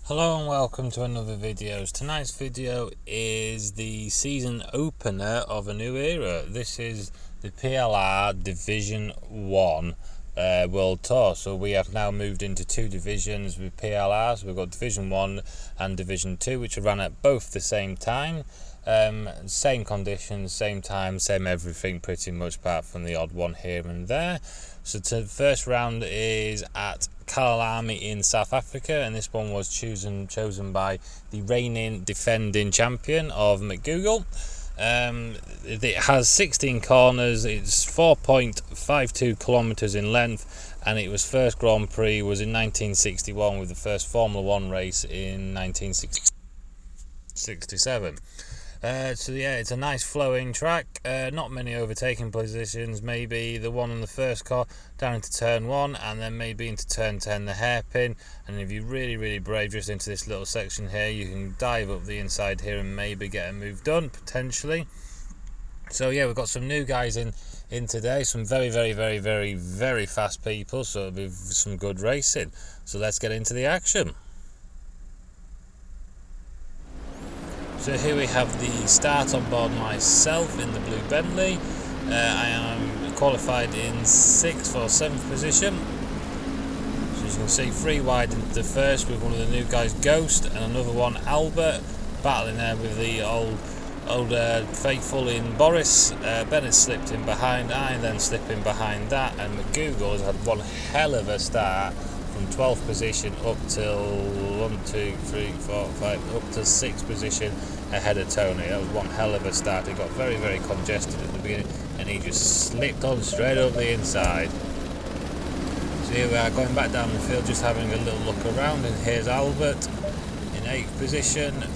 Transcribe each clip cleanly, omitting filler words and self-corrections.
Hello and welcome to another video. Tonight's video is the season opener of a new era. This is the PLR Division 1 World Tour. So we have now moved into two divisions with PLR. So we've got Division 1 and Division 2, which are run at both the same time. Same conditions, same time, same everything pretty much, apart from the odd one here and there. So the first round is at Kyalami in South Africa, and this one was chosen by the reigning defending champion of McGoogle. It has 16 corners, it's 4.52 kilometers in length, and it was first Grand Prix was in 1961 with the first Formula 1 race in 1967. So yeah, it's a nice flowing track, not many overtaking positions, maybe the one on the first car down into turn 1 and then maybe into turn 10 the hairpin, and if you're really brave just into this little section here, you can dive up the inside here and maybe get a move done potentially. So yeah, we've got some new guys in today, some very fast people, so it'll be some good racing. So let's get into the action. So here we have the start on board myself in the blue Bentley. I am qualified in 6th or 7th position. So as you can see, 3 wide into the first with one of the new guys, Ghost, and another one, Albert, battling there with the old faithful in Boris. Bennett slipped in behind, I then slip in behind that, and McGoogle has had one hell of a start from 12th position up till 1, 2, 3, 4, 5, up to 6th position ahead of Tony. That was one hell of a start. It got very congested at the beginning and he just slipped on straight up the inside. So here we are going back down the field, just having a little look around, and here's Albert in 8th position.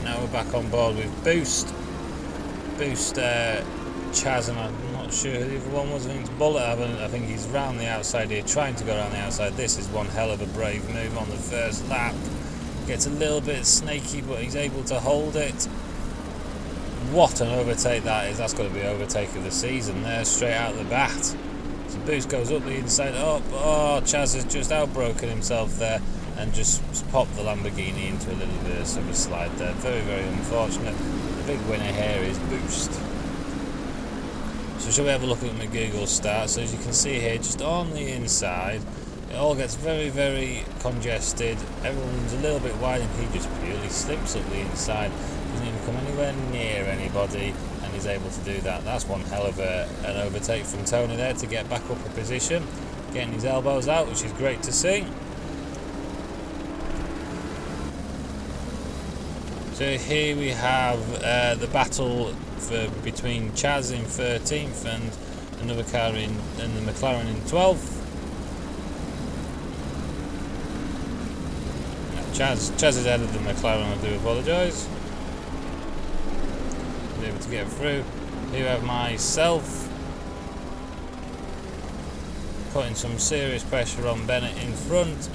Now we're back on board with Boost, Chaz, and I'm not sure who the other one was. I think it's Bullet. I think he's round the outside here, trying to go around the outside. This is one hell of a brave move on the first lap. Gets a little bit snaky, but he's able to hold it. What an overtake that is. That's got to be overtake of the season there, straight out the bat. So Boost goes up the inside. Oh, Chaz has just outbroken himself there and just popped the Lamborghini into a little bit of a slide there. Very unfortunate. The big winner here is Boost. So shall we have a look at McGoogle's start? So as you can see here, just on the inside, it all gets very congested. Everyone's a little bit wide and he just purely slips up the inside. Doesn't even come anywhere near anybody and is able to do that. That's one hell of an overtake from Tony there to get back up a position. Getting his elbows out, which is great to see. So here we have the battle between Chaz in 13th and another car and the McLaren in 12th. Chaz is ahead of the McLaren, I do apologise. I'm able to get through. Here we have myself putting some serious pressure on Bennett in front.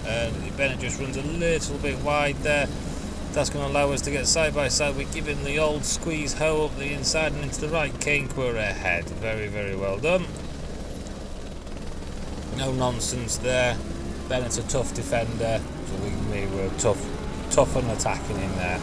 Bennett just runs a little bit wide there. That's going to allow us to get side by side. We're giving the old squeeze hoe up the inside and into the right kink. We're ahead. Very well done. No nonsense there. Bennett's a tough defender, so we were tough on attacking him there.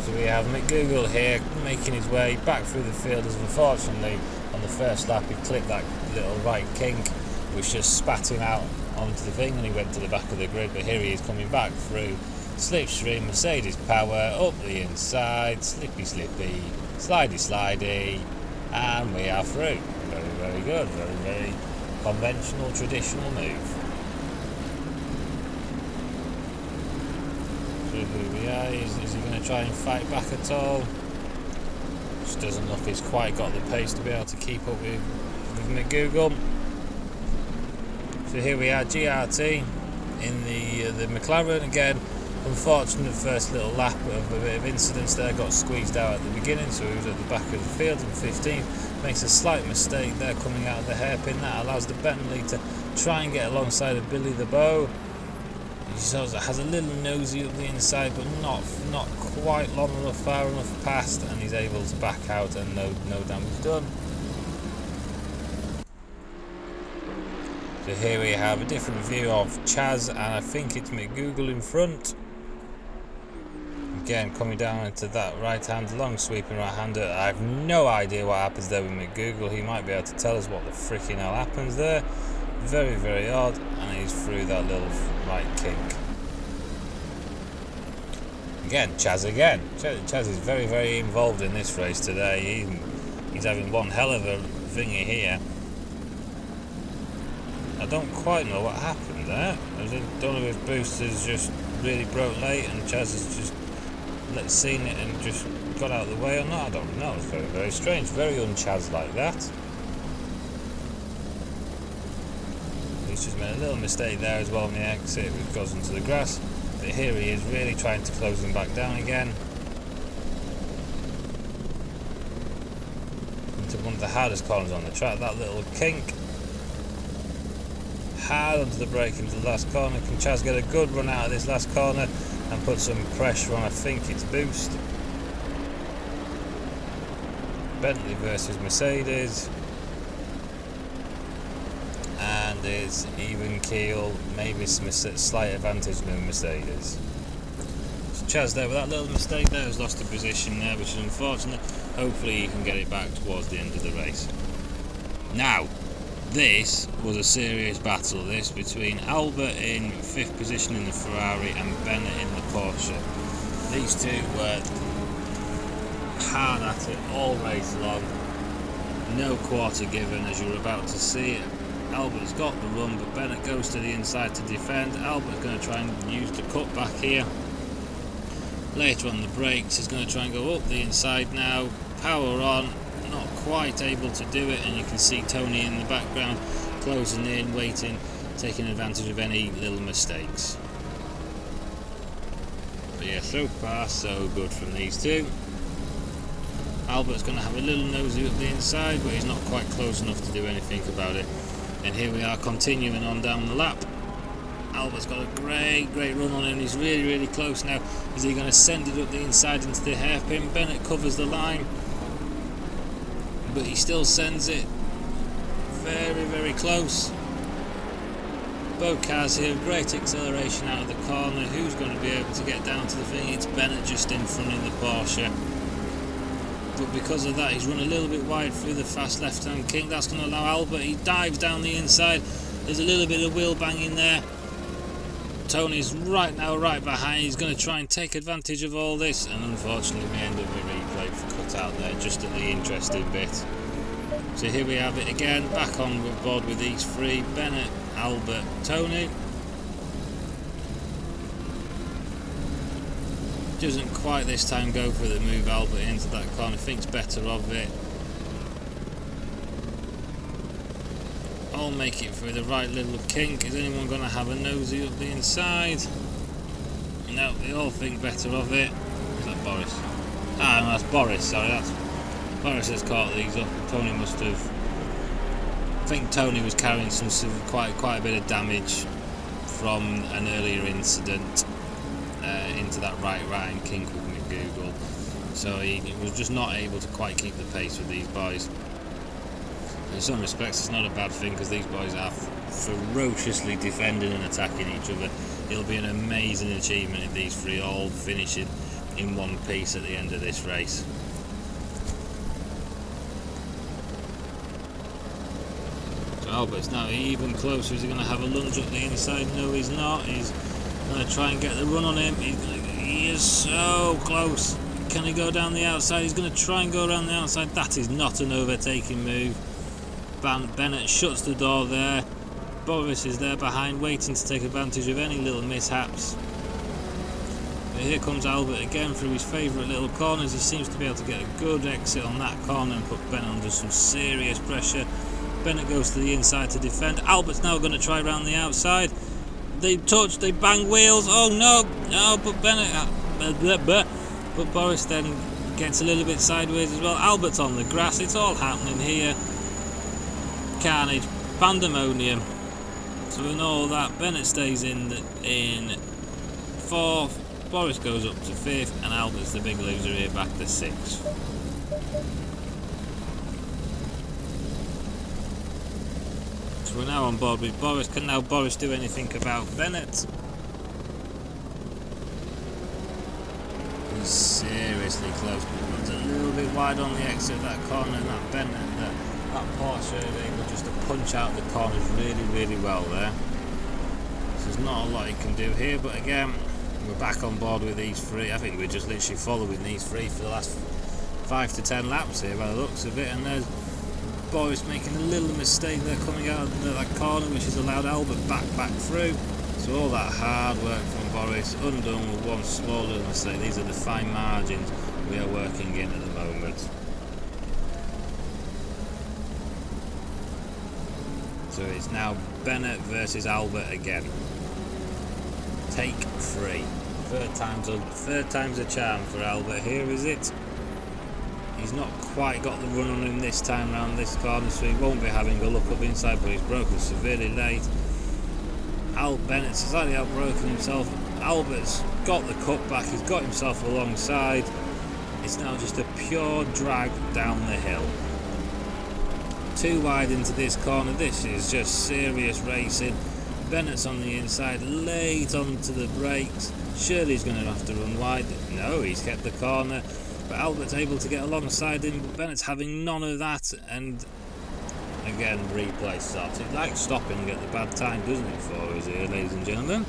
So we have McGoogle here making his way back through the field, as unfortunately on the first lap he clipped that little right kink, which just spat him out onto the thing and he went to the back of the grid. But here he is coming back through slipstream, Mercedes power, up the inside, slippy, slidey, and we are through. Very good, very conventional, traditional move. So here we are. Is he going to try and fight back at all? Just doesn't look he's quite got the pace to be able to keep up with McGoogle. So here we are, GRT in the McLaren again. Unfortunate first little lap of a bit of incidents there, got squeezed out at the beginning, so he was at the back of the field in 15th. Makes a slight mistake there coming out of the hairpin. That allows the Bentley to try and get alongside of Billy the Bow. He sort of has a little nosy up the inside, but not quite long enough, far enough past, and he's able to back out and no damage done. So here we have a different view of Chaz, and I think it's McGoogle in front. Again, coming down into that right hand, long sweeping right hander. I have no idea what happens there with McGoogle. He might be able to tell us what the freaking hell happens there. Very, very odd, and he's through that little right kink. Again, Chaz again. Chaz is very, very involved in this race today. He's having one hell of a thingy here. I don't quite know what happened there. I don't know if boosters just really broke late and Chaz has just seen it and just got out of the way or not. I don't know. It's very, very strange. Very un-Chaz like that. He's just made a little mistake there as well on the exit, which goes into the grass. But here he is, really trying to close him back down again. Into one of the hardest corners on the track, that little kink. Hard onto the brake into the last corner. Can Chaz get a good run out of this last corner and put some pressure on, I think it's Boost. Bentley versus Mercedes. And it's even keel, maybe some slight advantage in Mercedes. So Chaz there with that little mistake there has lost a position there, which is unfortunate. Hopefully he can get it back towards the end of the race. Now, this was a serious battle, this, between Albert in 5th position in the Ferrari and Bennett in the Porsche. These two were hard at it all race long. No quarter given, as you're about to see. Albert's got the run, but Bennett goes to the inside to defend. Albert's going to try and use the cutback here. Later on the brakes, he's going to try and go up the inside now. Power on. Not quite able to do it, and you can see Tony in the background closing in, waiting, taking advantage of any little mistakes. But yeah, so far so good from these two. Albert's going to have a little nosy up the inside, but he's not quite close enough to do anything about it. And here we are continuing on down the lap. Albert's got a great run on him. He's really close now. Is he going to send it up the inside into the hairpin? Bennett covers the line, but he still sends it very close. Both cars here, great acceleration out of the corner. Who's going to be able to get down to the thing? It's Bennett just in front in the Porsche. But because of that, he's run a little bit wide through the fast left-hand kink. That's going to allow Albert. He dives down the inside. There's a little bit of wheel banging there. Tony's right behind. He's going to try and take advantage of all this, and unfortunately the end of the replay cut out there just at the interesting bit. So here we have it again, back on board with these three: Bennett, Albert, Tony. Doesn't quite this time go for the move Albert into that corner, thinks better of it. I'll make it through the right little kink. Is anyone going to have a nosy up the inside? No, they all think better of it. Is that Boris? Ah, no, that's Boris, sorry, that's Boris has caught these up. Tony must have. I think Tony was carrying some quite a bit of damage from an earlier incident into that right-hand kink with McGoogle, so he was just not able to quite keep the pace with these boys. In some respects it's not a bad thing, because these boys are ferociously defending and attacking each other. It'll be an amazing achievement if these three all finish in one piece at the end of this race. So Albert's now even closer. Is he going to have a lunge up the inside? No, he's not. He's going to try and get the run on him. He is so close. Can he go down the outside? He's going to try and go around the outside. That is not an overtaking move. Bennett shuts the door there. Boris is there behind, waiting to take advantage of any little mishaps. But here comes Albert again through his favourite little corners. He seems to be able to get a good exit on that corner and put Bennett under some serious pressure. Bennett goes to the inside to defend. Albert's now going to try round the outside. They touch, they bang wheels. Oh no, but Bennett, but Boris then gets a little bit sideways as well. Albert's on the grass. It's all happening here. Carnage, pandemonium. So in all that, Bennett stays in 4th. Boris goes up to 5th, and Albert's the big loser here, back to 6th. So we're now on board with Boris. Can now Boris do anything about Bennett? He's seriously close. Runs a little bit wide on the exit of that corner, and that Bennett, that Porsche is able just to punch out the corners really, really well there. So there's not a lot he can do here, but again, we're back on board with these three. I think we're just literally following these three for the last 5 to 10 laps here by the looks of it, and there's Boris making a little mistake there coming out of that corner, which has allowed Albert back through. So all that hard work from Boris undone with one small little mistake. These are the fine margins we are working in at the moment. So it's now Bennett versus Albert again. Take 3. Third time's a charm for Albert here, is it? He's not quite got the run on him this time round this corner, so he won't be having a look up inside, but he's broken severely late. Bennett's slightly outbroken himself. Albert's got the cutback, he's got himself alongside. It's now just a pure drag down the hill. Too wide into this corner. This is just serious racing. Bennett's on the inside, late onto the brakes. Surely he's going to have to run wide. No, he's kept the corner, but Albert's able to get alongside him, but Bennett's having none of that, and again replay starts. It likes stopping at the bad time, doesn't it, for us here, ladies and gentlemen?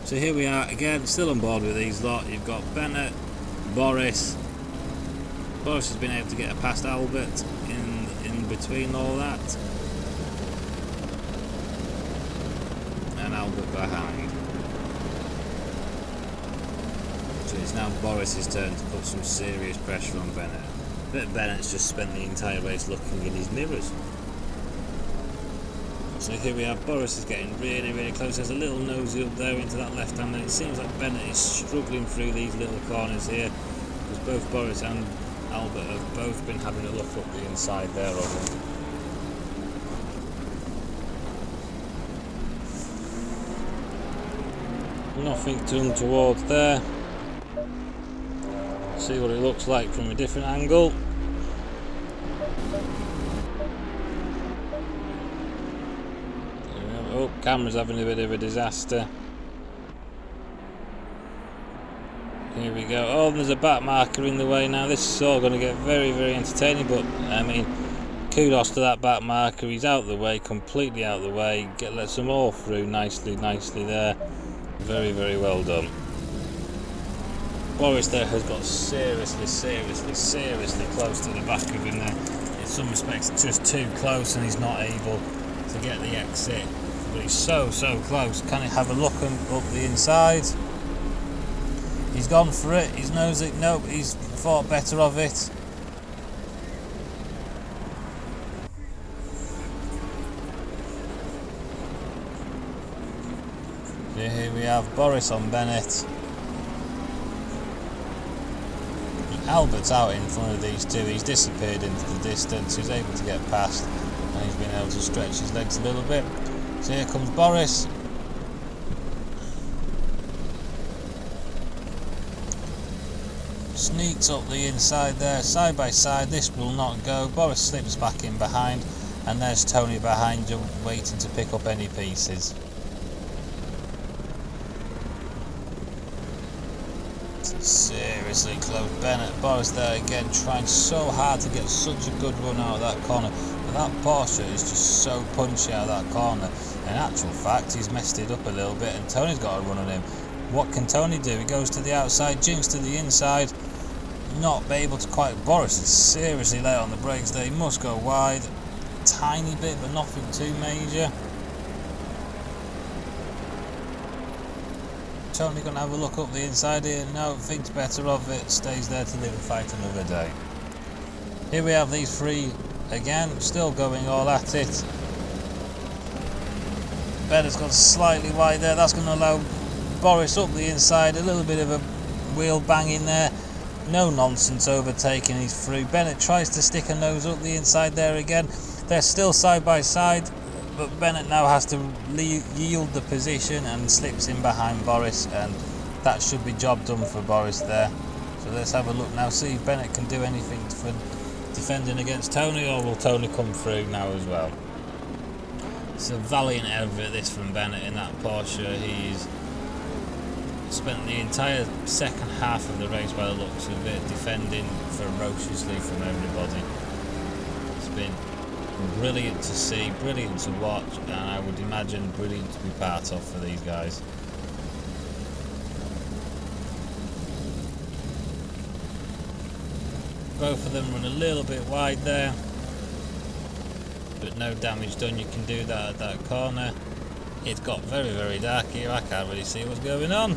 So here we are again, still on board with these lot. You've got Bennett, Boris. Boris has been able to get past Albert in between all that, and Albert behind. So it's now Boris's turn to put some serious pressure on Bennett. But Bennett's just spent the entire race looking in his mirrors. So here we have Boris is getting really, really close. There's a little nosy up there into that left hand, and it seems like Bennett is struggling through these little corners here, because both Boris and Albert have both been having a look up the inside there of him. Nothing to untoward there. See what it looks like from a different angle. Oh, camera's having a bit of a disaster. Here we go. Oh, there's a back marker in the way now. This is all going to get very, very entertaining, but I mean, kudos to that back marker. He's out of the way, completely out of the way. Lets them all through nicely there. Very, very well done. Boris there has got seriously close to the back of him there. In some respects, just too close, and he's not able to get the exit. But he's so close. Can he have a look up the inside? He's gone for it. He knows it. Nope, he's thought better of it. Here we have Boris on Bennett. Albert's out in front of these two. He's disappeared into the distance. He's able to get past, and he's been able to stretch his legs a little bit. So here comes Boris. Sneaks up the inside there, side by side. This will not go. Boris slips back in behind, and there's Tony behind you, waiting to pick up any pieces. Seriously close. Bennett, Boris there again, trying so hard to get such a good run out of that corner, but that Porsche is just so punchy out of that corner. In actual fact, he's messed it up a little bit, and Tony's got a run on him. What can Tony do? He goes to the outside, jinks to the inside, not be able to quite. Boris is seriously late on the brakes there. He must go wide, a tiny bit, but nothing too major. Tony going to have a look up the inside here. No, thinks better of it, stays there to live and fight another day. Here we have these three again, still going all at it. Bennett's got slightly wide there. That's going to allow Boris up the inside. A little bit of a wheel bang in there. No nonsense overtaking. He's through. Bennett tries to stick a nose up the inside there again. They're still side by side, but Bennett now has to yield the position and slips in behind Boris, and that should be job done for Boris there. So let's have a look now, see if Bennett can do anything for defending against Tony, or will Tony come through now as well. It's a valiant effort this from Bennett in that Porsche. He's spent the entire second half of the race, by the looks of it, defending ferociously from everybody. It's been brilliant to see, brilliant to watch, and I would imagine brilliant to be part of for these guys. Both of them run a little bit wide there, but no damage done. You can do that at that corner. It's got very, very dark here. I can't really see what's going on.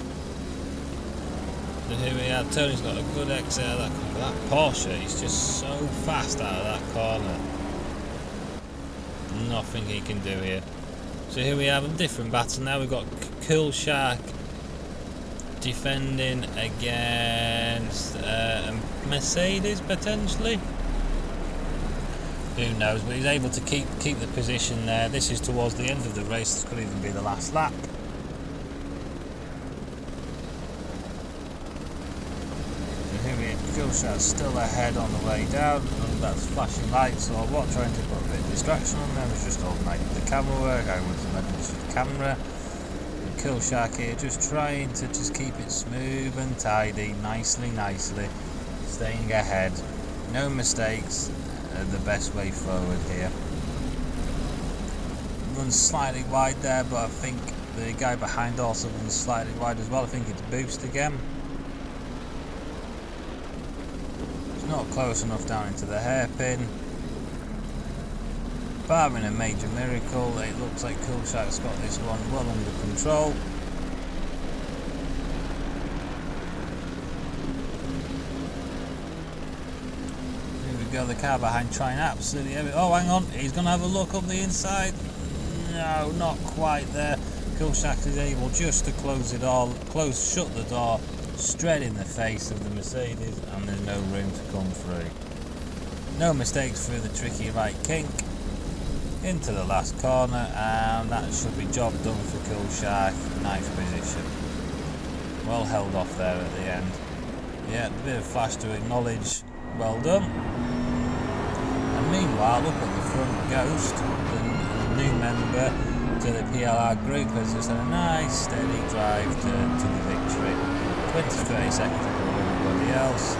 But here we are. Tony's got a good exit out of that corner. That Porsche is just so fast out of that corner. Nothing he can do here. So here we have a different battle now. We've got Cool Shark defending against a Mercedes potentially. Who knows? But he's able to keep the position there. This is towards the end of the race. This could even be the last lap. So here we have Cool Shark still ahead on the way down. And that's flashing lights or what? Trying to put a bit of distraction on them. It's just holding the camera work. I would imagine it's just the camera. Cool Shark here, just trying to just keep it smooth and tidy, nicely, staying ahead. No mistakes, the best way forward here. Runs slightly wide there, but I think the guy behind also runs slightly wide as well. I think it's Boost again. It's not close enough down into the hairpin. Barring a major miracle, it looks like Cool Shark's got this one well under control. Here we go, the car behind trying absolutely everything. Oh, hang on, he's going to have a look up the inside. No, not quite there. Cool Shark is able just to close it all, shut the door, straight in the face of the Mercedes, and there's no room to come through. No mistakes through the tricky right kink. Into the last corner, and that should be job done for Cool Shark. Ninth position. Well held off there at the end. Yeah, a bit of flash to acknowledge. Well done. And meanwhile, up at the front, Ghost, the new member to the PLR group, has just had a nice steady drive to the victory. 20-30 seconds ahead of everybody else.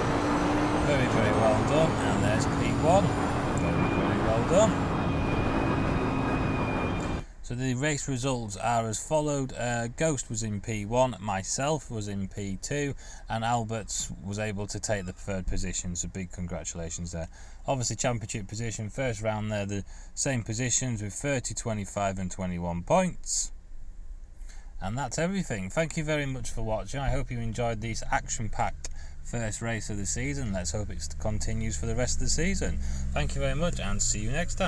Very, very well done. And there's P1. Very, very well done. So the race results are as followed. Ghost was in P1, myself was in P2, and Albert was able to take the third position, so big congratulations there. Obviously championship position, first round there, the same positions with 30, 25 and 21 points. And that's everything. Thank you very much for watching. I hope you enjoyed this action-packed first race of the season. Let's hope it continues for the rest of the season. Thank you very much and see you next time.